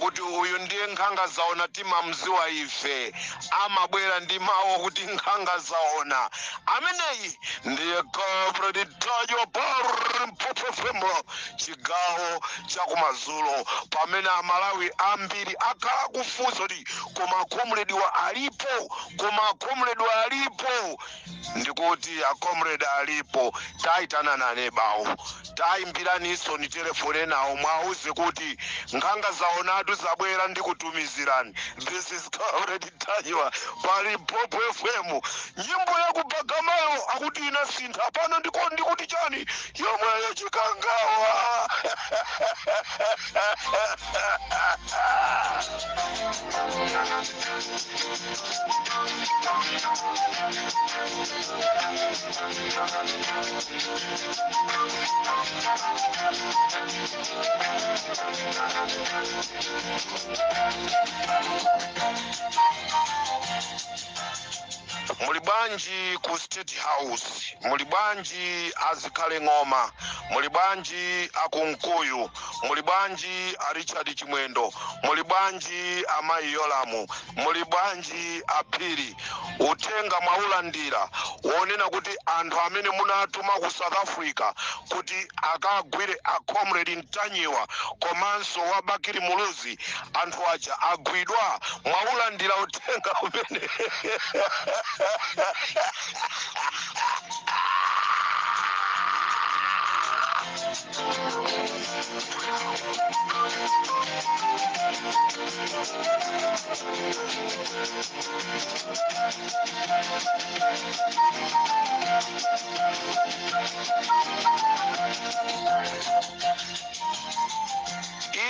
kuti uyu ndiye nkhanga zaona timamziwa ife amabwera ndi mawu kuti nkhanga zaona ameneyi ndiye Comrade Tajo Mpopofemo chigawo chakumadzulo pamene amalawi ambiri akhala kufunsa kuti koma comrade wa alipo ndikuti comrade alipo taitana nane bawo taimbiraniso ni telefone nawo mwauze kuti nkhanga zaonatu zabwera ndikutumizirani. This is Comrade Tajo pali Mpopo FM nyimbo yakubagamayo akuti ina sintha pano ndikuti chani yomwe yachikangawa. Mulibanji ku State House, mulibanji azikhale ng'oma, mulibanji akunkuyu, mulibanji a Richard Chimwendo, mulibanji amayi Yolamu, mulibanji apiri utenga mwaulandira wonena kuti anthu amene munatuma ku South Africa kuti akagwire a Comrade Ntanyiwa komanso wa Bakiri Muluzi anthu aja agwidwa mwaulandira utenga umene.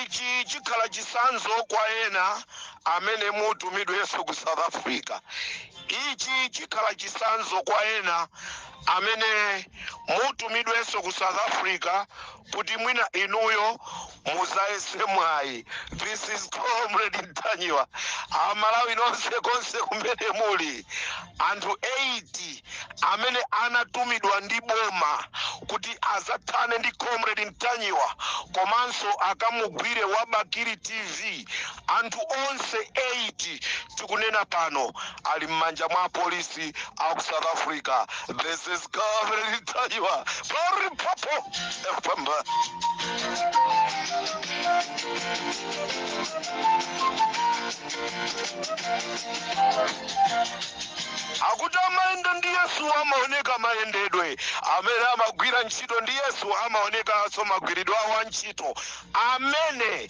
Ichi chikhala chisanzo kwa ena amene mutumidwenso ku South Africa. Ichi chikhala chisanzo kwa ena amene mutumidwenso ku South Africa kuti mwina inuyo muzaese mwayi. This is Comrade Ntanyiwa amalawi nonse konse kumene muli anthu 80 amene anatumidwa ndi boma kuti azathane ndi Comrade Ntanyiwa komanso akamugwire wa Bakiri TV. Anthu onse 80 tikunena pano ali m'manja mwa polisi aku South Africa. This is Comrade Ntanyiwa pari Mpopo FM. Akuti amaenda ndi Yesu amaoneka mayendedwe, amene amagwira ntchito ndi Yesu amaoneka aso magwiridwe awo ntchito. Amene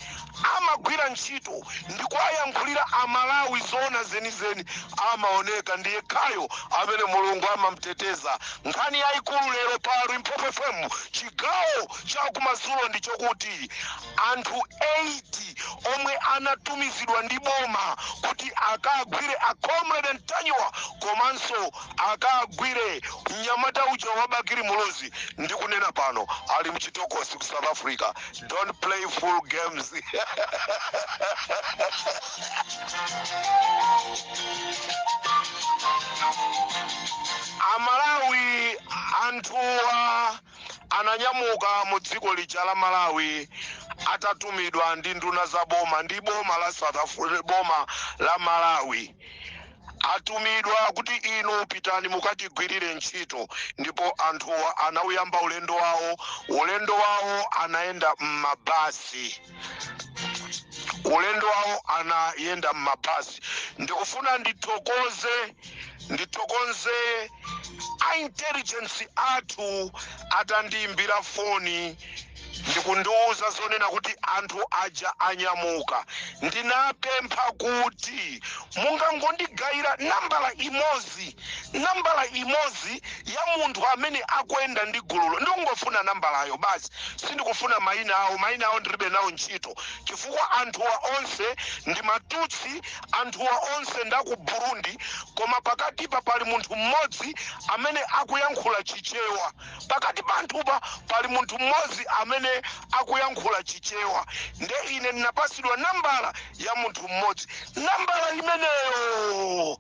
amagwira ntchito ndikuwayankhulira amalawi zona zenizeni amaoneka ndiye khayo amene Mulungu amamteteza. Nkhani yayikulu lero pali Mpopo FM chigawo chakumadzulo ndi chokuti anthu 80 omwe anatumizidwa ndi boma kuti akagwire a Comrade Ntanyiwa komanso akagwire mnyamata uja wa Bakiri Muluzi ndikunena pano ali mchitokosi ku South Africa. Don't play full games. Amalawi anthuwa ananyamuka mu dziko lija la Malawi atatumidwa ndi nduna za boma ndi boma la South Africa, boma la Malawi atumidwa kuti inu pitani mukatigwirire ntchito. Ndipo anthuwa anauyamba ulendo wawo anaenda m'mabasi. Ulendo wawo anayenda m'mabasi. Ndikufuna nditokoze a intelligence athu atandiimbira foni ndikundiuza zonena kuti anthu aja anyamuka. Ndinapempha kuti mungangondigayira nambala imodzi ya munthu amene akuyenda ndi gululo. Ndikungofuna nambalayo basi, sindikufuna mayina awo ndilibe nawo ntchito chifukwa anthuwa onse ndi Matutsi, anthuwa onse ndaku Burundi, koma pakati pa pali munthu mmodzi amene akuyankhula Chichewa. Pakati pa anthupa pali munthu mmodzi amene akuyankhula Chichewa. Nde ine ndinapasidwa nambala ya munthu mmodzi. Nambala imeneyo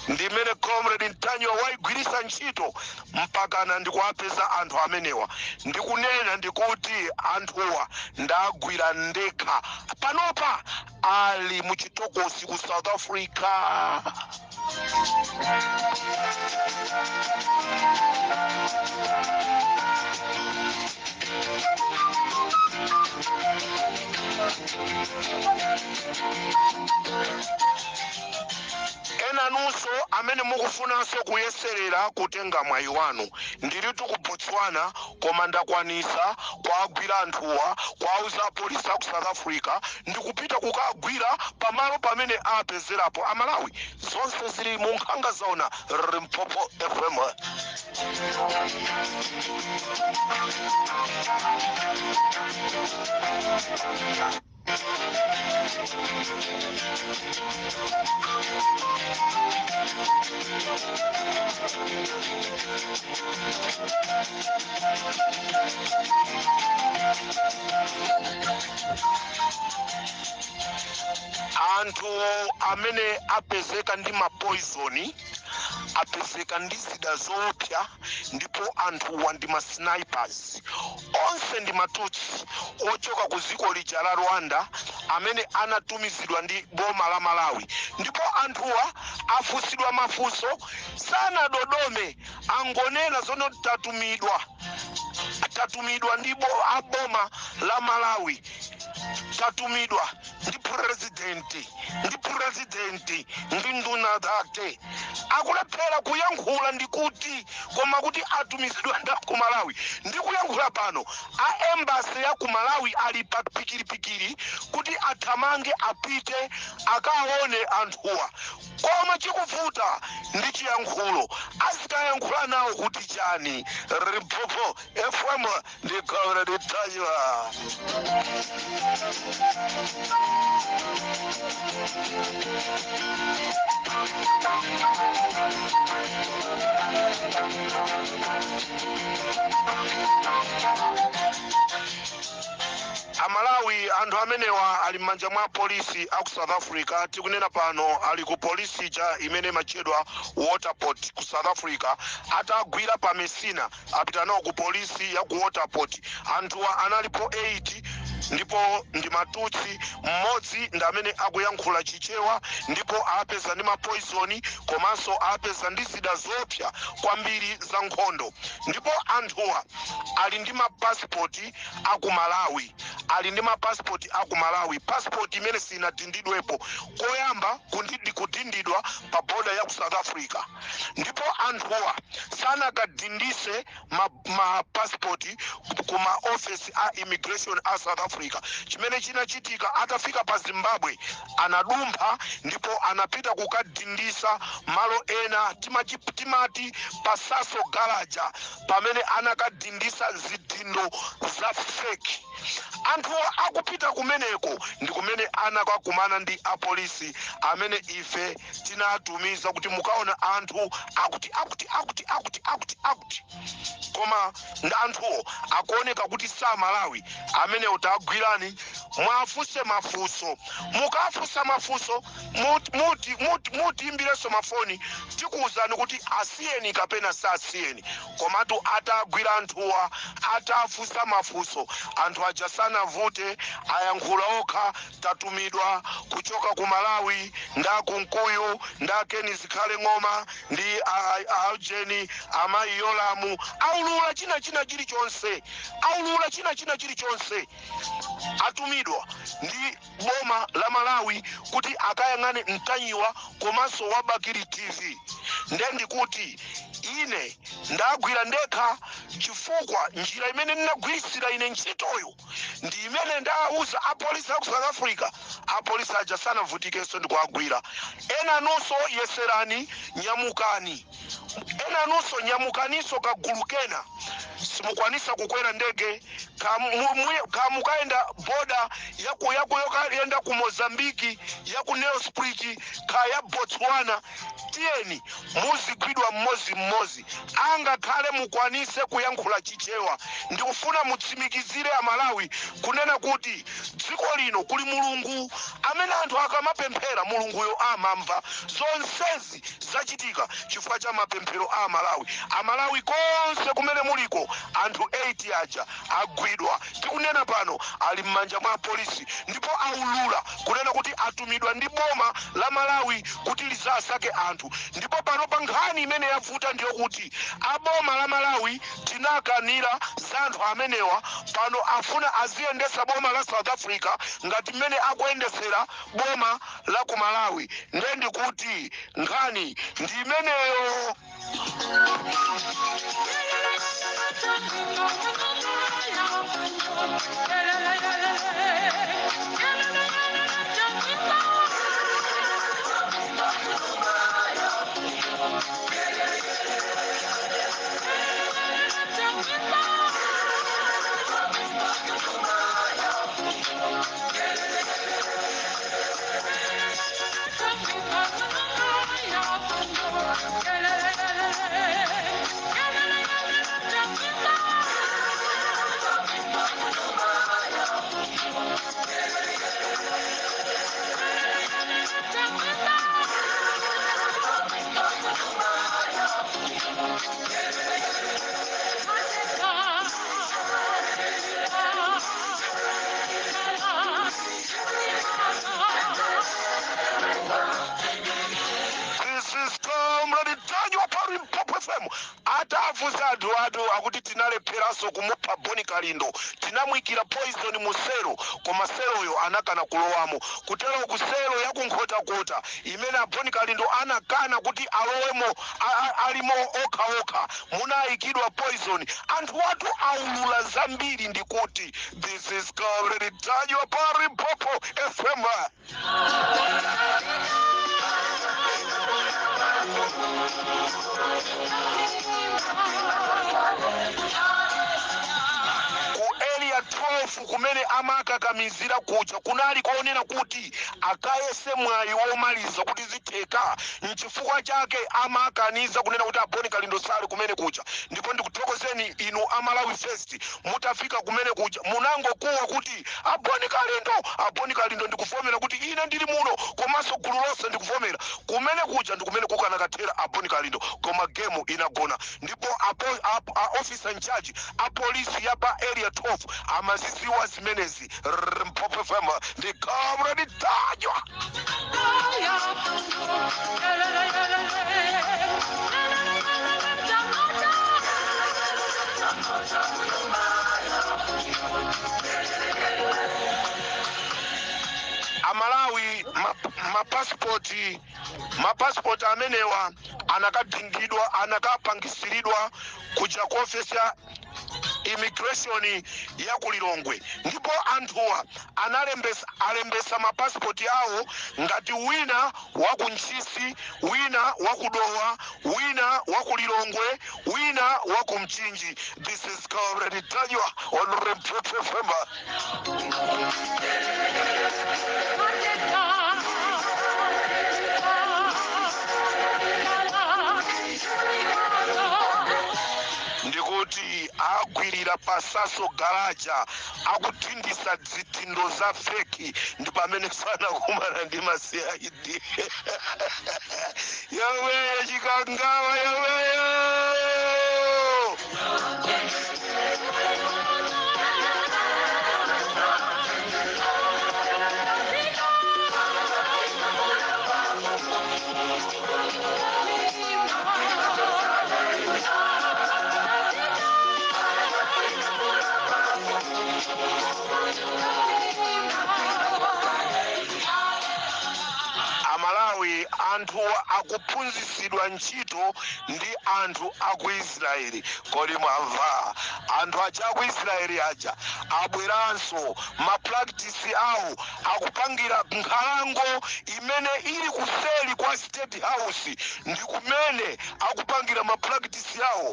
ndimene Comrade Ntanyiwa waigwirisa ntchito mpakana ndikuwapeza anthu amenewa. Ndikunena ndikuti anthuwa ndagwira ndekha. Panopa ali muchitokosi ku South Africa. Ena nunso amene mukufunanso kuyeserera kutenga mwayi wanu ndiritu ku Botswana koma ndakwanisa kwagwira anthuwa kwauza polisi aku South Africa ndikupita kukagwira pamalo pamene apezerapo Amalawi. Zonse zili mu nkhanga zaona Limpopo FM. Anthu amene apezeka ndi mapoisoni, apezeka ndi zida zoopsa, ndipo anthuwa ndi masnipers. Onse ndi matutsi ochoka ku dziko lija la Rwanda amene anatumizidwa ndi boma la Malawi. Ndipo anthuwa afusidwa mafunso sanadodome, angonena zono tatumidwa ndi boma la Malawi, tatumidwa ndi presidenti ndi nduna zake. Akulephera kuyankhula ndikuti koma kuti atumizidwa nda ku Malawi ndi kuyankhula pano. A embassy ya ku Malawi ali pa pikiripikiri kuti athamange apite akaone anthuwa, koma chikuvuta ndi chiyankhulo. Azikayankhula nawo kuti chani? Limpopo FM ndi Gaura Ditaiwa. Amalawi anthu amenewa ali m'manja mwa polisi aku South Africa. Tikunena pano ali ku polisi ja imene machedwa Waterport ku South Africa. Atagwira pa Messina apita nawo ku polisi ya ku Waterport. Anthuwa analipo 8 ndipo ndi matutsi, mmodzi ndi amene akuyankhula chichewa, ndipo apeza ndi mapoisoni komanso apeza ndi zida zoopsa kwambiri za nkhondo. Ndipo anthuwa ali ndi mapasipoti aku Malawi, pasipoti imene sinadindidwepo koyamba kudindidwa pa boda ya ku South Africa. Ndipo anthuwa sanakadindise mapasipoti ku ma office a immigration a South Africa. Chimene chinachitika atafika pa Zimbabwe anadumpha ndipo anapita kukadindisa malo ena timati pasaso garaja pamene anakadindisa zidindo za fake. Anthuwa akupita kumeneko ndi kumene anakakumana ndi apolisi amene ife tinatumiza kuti mukaona anthu akuti koma ndi anthuwo akuoneka kuti sa Malawi amene utagwirani mwafuse mafunso. Mukafusa mafunso mutimbireso mafoni tikuwuzani kuti asiyeni kapena sasiyeni. Komatu atagwira anthuwa atafusa mafunso, anthu aja sanavute, ayankhula okha tatumidwa kuchoka ku Malawi nda kunkuyu nda Keni Zikhale Ng'oma ndi Aujeni amayi Yolamu. Aulula china chilichonse atumidwa ndi boma la Malawi kuti akayang'ane mtanyiwa komanso wa Bakiri TV. Ndendi kuti ine ndagwira ndekha chifukwa njira imene ndinagwirisira ine ntchitoyo ndi imene ndauza apolisi aku South Africa. Apolisi aja sanavutikenso ndi kuagwira. Ena nonso yeserani, nyamukani. Ena nonso nyamukaniso kagulu kena. Simukwanisa kukwera ndege kamukaenda boda yenda ku Mozambiki, yaku Nelspruit, kaya Botswana. Tieni muzigwidwa mmozi angakhale mukwanise kuyankhula chichewa. Ndikufuna mutsimikizire Amalawi kunena kuti dziko lino kuli Mulungu amene anthu akamapemphera Mulunguyo amamva. Zonsezi zachitika chifukwa cha mapemphero a Amalawi konse kumene muliko anthu 8 aja agwidwa tikunena pano ali m'manja mwa polisi ndipo aulula kunena kuti atumidwa ndi boma la Malawi kuti lizasake anthu ndipo pano pa nkhani imene yavuta ndiyo kuti aboma la Malawi tinakanira za anthu amenewa pano afuna aziyendesa boma la South Africa ngati mmene akuyendesera boma la ku Malawi ndendi kuti nkhani ndi imeneyo. Atavuza adu akuti tinalepheraso kumupha Boni Kalindo tinamwikira poison musero koma seroyo anakana kulowamo kutero kusero yakunkhota imene Boni Kalindo anakana kuti alowemo alimo okha munayikidwa poison anthu watu aulula zambiri ndikuti this is covered tajwa pari popo FM. Ku area 12 kumene amakakamizira kuja kunali kuonera kuti akayese mwayi womaliza kuti zitheka nchifukwa chake amakaniza kunena kuti Boni Kalindo sali kumene kuja ndipo ndikuthokozeni inu Amalawi First mutafika kumene kuja munangokuwa kuti Boni Kalindo ndikuvomera kuti ine ndili muno komanso gulu lonse ndikuvomera kumene kuja ndikumene kukanakathera Boni Kalindo koma game inagona ndipo officer in charge a polisi yapa area 12 amaziziwa zimenezi Mpopo FM ndi Comrade Tajwa. Amalawi mapasipoti amenewa anakadingidwa anakapangisiridwa kuja ku ofisi ya immigration ya kulilongwe ndipo anthuwa alembesa mapasipoti awo ngati wina wa kunchisi wina wa kudowa wina wa kulilongwe wina wa kumchinji. This is Comrade Tajwa on Mpopo FM. Ndikuti agwirira pasaso garaja akuthindisa dzithindo za feki ndi pamene sana kumana ndi masiyaidi yaweyo chikangawa yaweyo. Amalawi anthu akuphunzisidwa ntchito ndi anthu aku Israeli kodi mwamva anthu aja aku Israeli aja abweranso mapractice awo akupangira nkhalango imene ili kuseli kwa State House ndi kumene akupangira mapractice awo.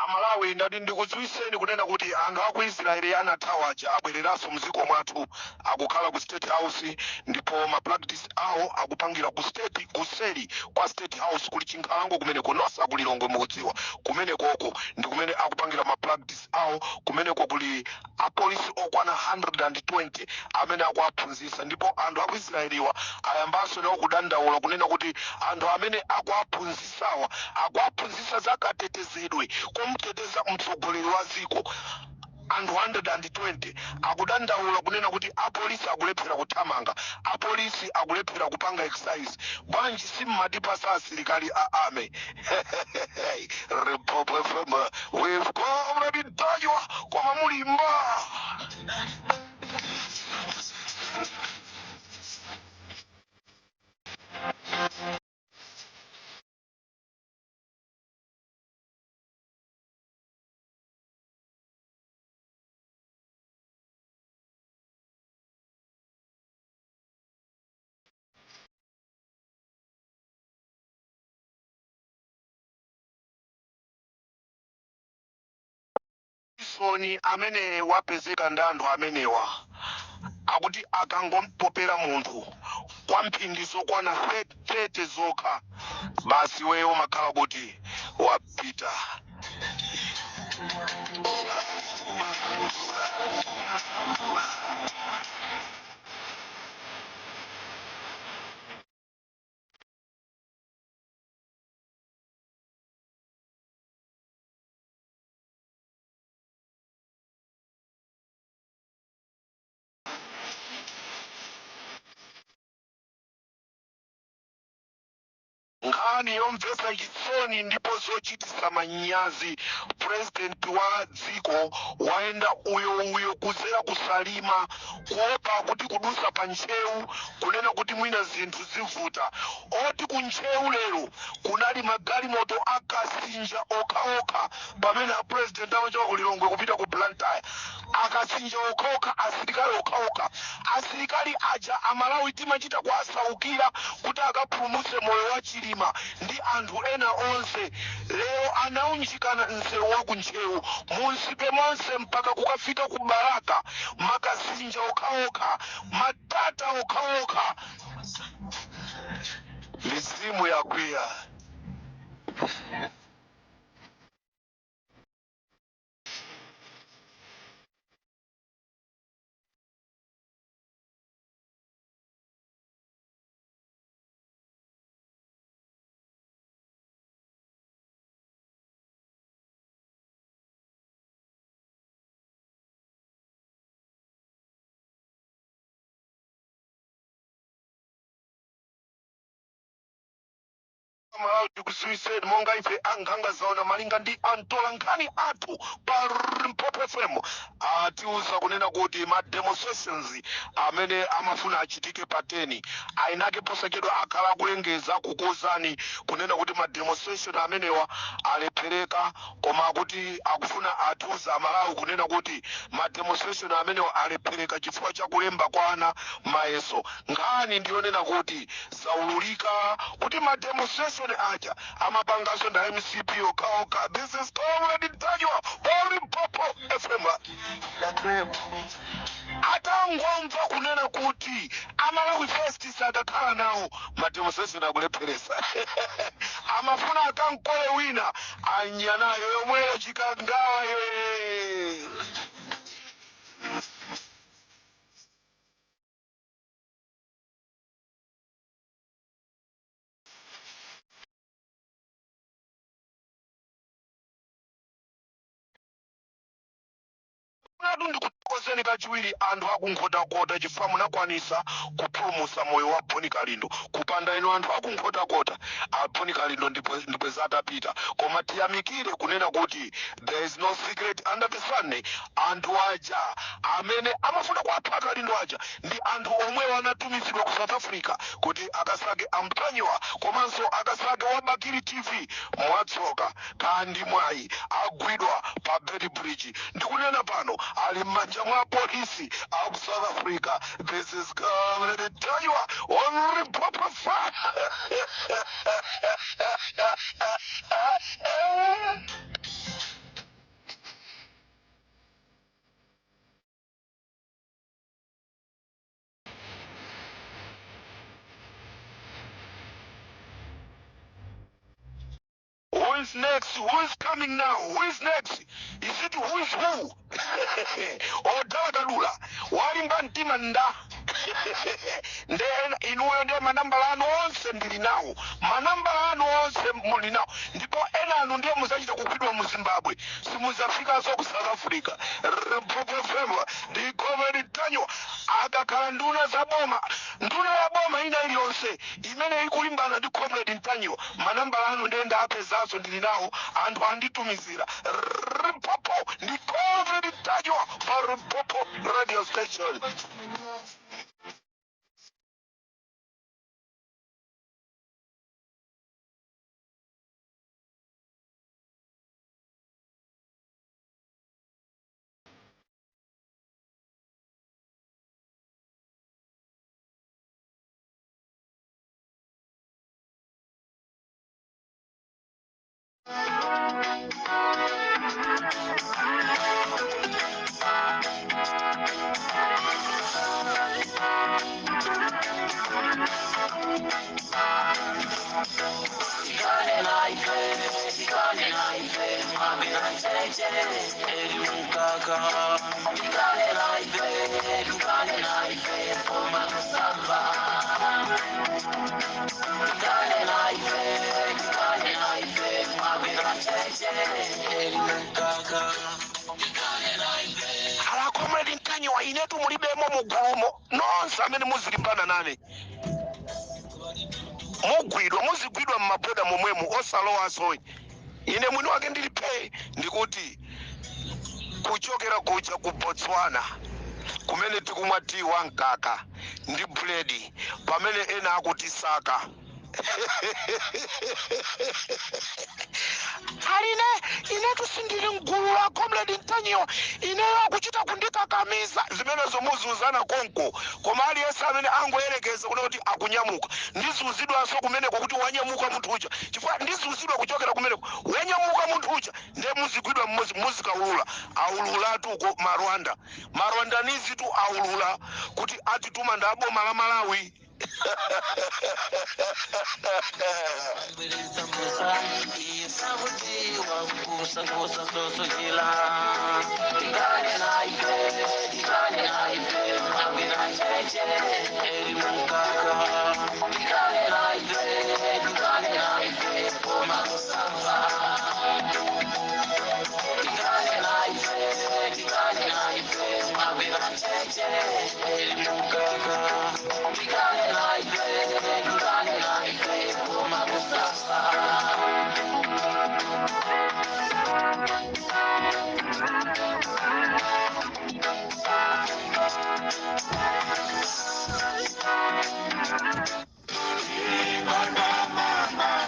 Amalawi ndati ndikudziwiseni kunena kuti anthu aku Israeli anathawa aja abwereranso mdziko mwathu akukhala ku State House ndipo ma practice awo akupangira ku state kuseri kwa State House kuli Chinkhalango kumene kunosa kuli Lilongwe mukudziwa kumene koko ndi kumene akupangira ma practice awo kumeneko kuli apolisi okwana 120 amene akuaphunzitsa ndipo anthu aku Israeliwa ayambanso nawo kudandaula kunena kuti anthu amene akuaphunzitsawa akuaphunzitsa zakatetezedwe kumteteza mtsogoleri wa dziko anthu 120 akudandaula kunena kuti apolisi akulephera kuthamanga apolisi akulephera kupanga exercise bwanji simmatipa asilikali a ame Republic FM we've come to Dajwa koma mulimba soni amene wapezeka ndi anthu amenewa akuti akangompopera munthu kwa mphindi zokwana 30 zokha basi weyo umakhala kuti wapita. Nkhani yomvetsa chisoni ndipo zochititsa manyazi president wa dziko waenda uyo kudzera kusalima kuopa kuti kudusa pa ntcheu kunena kuti mwina zinthu zivuta oti ku ntcheu lero kunali magalimoto akasinja okhaokha pamene president amachoka ku Lilongwe kupita ku Blantyre akasinja okhaokha asilikali okhaokha asilikali aja amalawi timachita kuwasaukira kuti akapulumutse moyo wa Chilima ndi anthu ena onse lero anaunjikana msewu wa kuntcheu munsipe monse mpaka kukafika ku Baraka makasinja okhaokha matata okhaokha mizimu yakwiya. Tikusiwiseni monga ife ankhanga zaona malinga ndi antolankhani athu pa Limpopo FM atiuza kunena kuti ma demonstrations amene amafuna achitike pa 10 ainake posachedwa akhala kulengeza kukozani kunena kuti ma demonstration amenewa alephereka koma kuti akufuna atiuza amalawi kunena kuti ma demonstration amenewa alephereka chifukwa cha kulemba kwa ana mayeso nkhani ndiyonena kuti zaululika kuti ma demonstration aja amapangaso nda MCP okhaokha. This is already Dajwa pa Limpopo FM. Atangomva kunena kuti amalawi first sadakhala nawo ma demonstration akulepheresa amafuna akankole wina anyanayo yomweyo chikangayo. Ndikukozeni kachiwiri anthu akunkhotakota chifukwa munakwanisa kupulumutsa moyo wa Boni Kalindo kupanda ino anthu akunkhotakota Boni Kalindo ndipo zatapita koma tiyamikire kunena kuti there is no secret under the sun. Anthu aja amene amafuna kuapha Kalindo aja ndi anthu omwe anatumizidwa ku South Africa kuti akasake ampanyiwa komanso akasake Wabakiri TV mwatsoka kandi mwayi agwidwa pa Bed Bridge ndikunena pano ali m'manja mwa polisi aku South Africa. This is coming to tell you on Limpopo FM. is next? Who is coming now? Who is next? Is it who is who? Odawadalula. Walimba ntima nda. Then inuwe nde manamba anu onse ndili nawo. Manamba anu onse muli nawo. Ndipo ena anu ndiye muzachita kukwidwa mu Zimbabwe. Simuzafika so ku South Africa. Popo fema. Ndi komedi tanyo. Akakhala nduna za boma. Nduna ya boma ina iliyonse. Imene ikulimbana ndi comrade Ntanyo. Manamba anu ndenda apezaso ndili nawo. Anthu anditumizira. Popo ndi komedi tanyo. For Popo radio station. Ala comrade Ntanyo inetu mulibemo mugulumo nonse amene muzilimbana nane muzigwidwa mmaboda momwemu osalowa soyi ine mwini wake ndilipe ndikuti kuchokera kucha ku Botswana kumene tikumwa tea wa mkaka ndi buledi pamene ena akutisaka aline inetu sindili mgulu wa comrade Ntanyo ineyo akuchita kundikakamiza zimenezo muzuzana konko koma aliyense amene angoyerekeza kuna kuti akunyamuka ndizuzidwanso kumeneko kuti wanyamuka munthu uja chifukwa ndizuzidwa kuchokera kumeneko wanyamuka munthu uja ndiye muzigwidwa mmodzi muzikaulula aululatu uko marwandanizi tu aulula kuti atituma ndaboma la Malawi.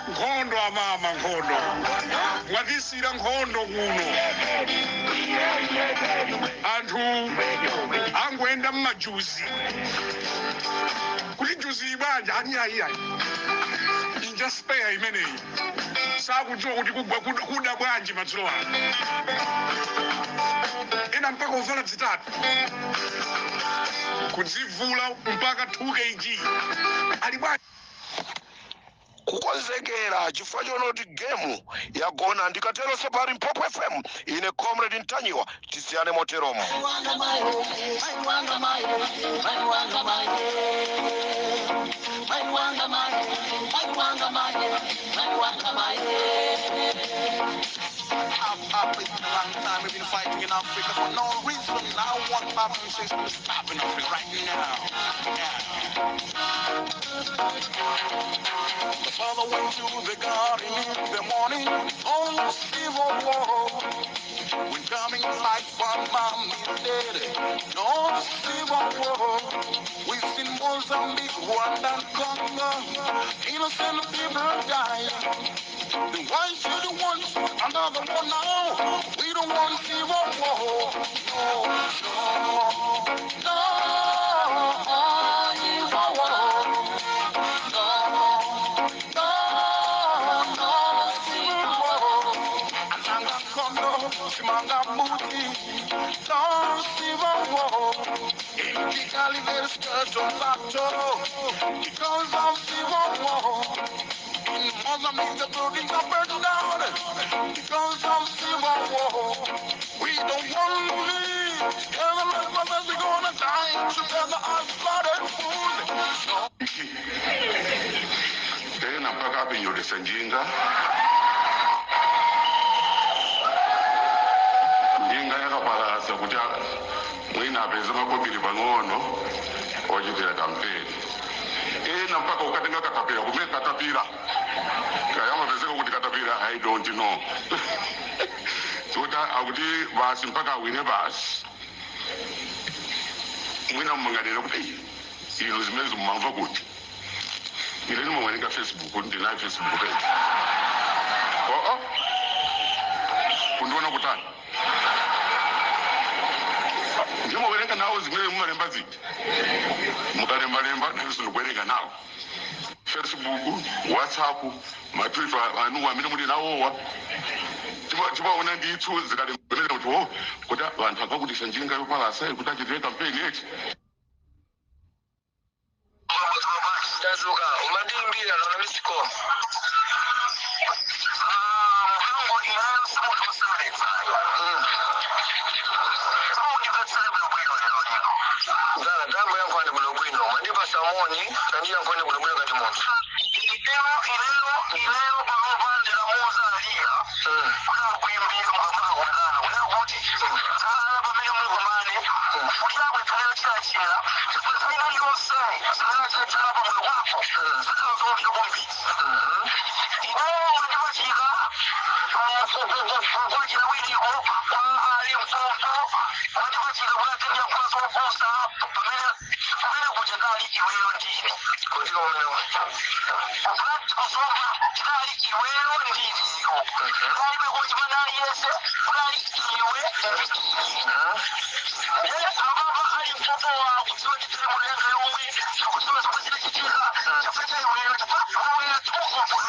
Nkhondo amama nkhondo mwakisira nkhondo kuno anthu angoenda mmajuzi kuti juzi ibanja anyayiyayi inja spare imeneyi sakudziwa kuti kuda bwanji madzulo ano ena mpaka uvala zitatu kudzivula mpaka 2 kg ali bwanji kukonzekera chifukwa chonoti gemu yagona ndikatero separi Mpopo FM ine comrade Ntanyo tisiyane moteromo I've been a long time, we've been fighting in Africa for no reason. I want Africa to stop in Africa right now. The father went to the garden in the morning, on civil war. When coming back from mom, he said, no civil war. We've seen Mozambique, Rwanda, and Congo. Innocent people die. Then why should you want another one now? We don't want civil war. No, no, no, civil war. No, no, no, civil war. Ananga kono, simanga muti. No civil war. Indically there's skirts on that toe. Because of civil war. In Mozambique, the buildings are burning down because of civil war. We don't want to live in the middle of us, we're gonna die together as blood and food. Tena mpaka hapa yodesa njinga yakapalasa kuti mwina apeza makobiri pang'ono ochitira kampeni ena mpaka ukatenga katapira kumene katapira kayamapezeka kuti katapira I don't know sota akuti basi mpaka awine basi mwina mmanganira kuti ino zimene zimumamva kuti ine nimamwanika Facebook ndinayo Facebook page kundiona kutani ndimo werenga nawo zimene mumalemba ziti mukalembalemba nazo ndikuwerenga nawo Facebook, WhatsApp, matwitter anu amene muli nawowa tipaona ndithu zikalembelela kuti kuti vanthu akakutisa njinga yopalasa kuti achitire kampeni eti tazuka umadimbira nona misiko ngo inayo simutu kusebenzayo Zana dambo yangu ane bulogwino mandiba samoni tani yangu ane bulogwino kati monsu ilero pamopandira mozalia kuna kuimbira mkamaka kudana kuna kuti zana pamene mugumane utyakwe kaya chachira chifuna yosai zana chachira pamulo wako zana zovyo kumbiti mandiba chika kukwachira wiliko kwa ali mfundo mandiba chika kulatenya kwaso kusa pamene kuchakali iweyo ndini kutika umene kusoma chikali iweyo ndiniyo kalibe kuchimana yese kali iwe ababa ali mfundo wa kutsiwa chitire mulenga yomwe chakutsiwa chakuchira chichika chafeta iweyo chafeta iweyo tukufu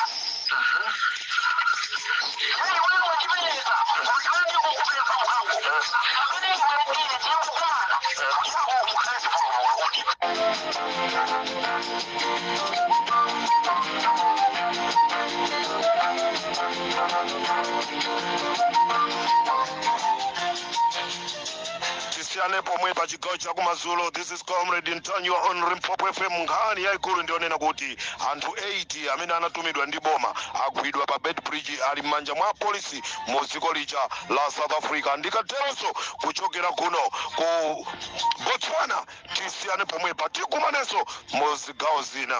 iweyo wachimeneka kuchimani kukupeka mkangu amene iwe ndini chiyamukwana kuchira kukazi pulumulu udi Tisiane pomwe pa chigawo cha kumazulo. This is Comrade Ntanyo on Limpopo FM. Nkhani yaikulu ndionena kuti anthu 80 amene anatumidwa ndi boma agwidwa pa Beitbridge ali m'manja mwa polisi mu dziko lija la South Africa. Ndikateronso kuchokera kuno ku Botswana. Tisiane pomwe pa tikumanenso mu zigawo zina.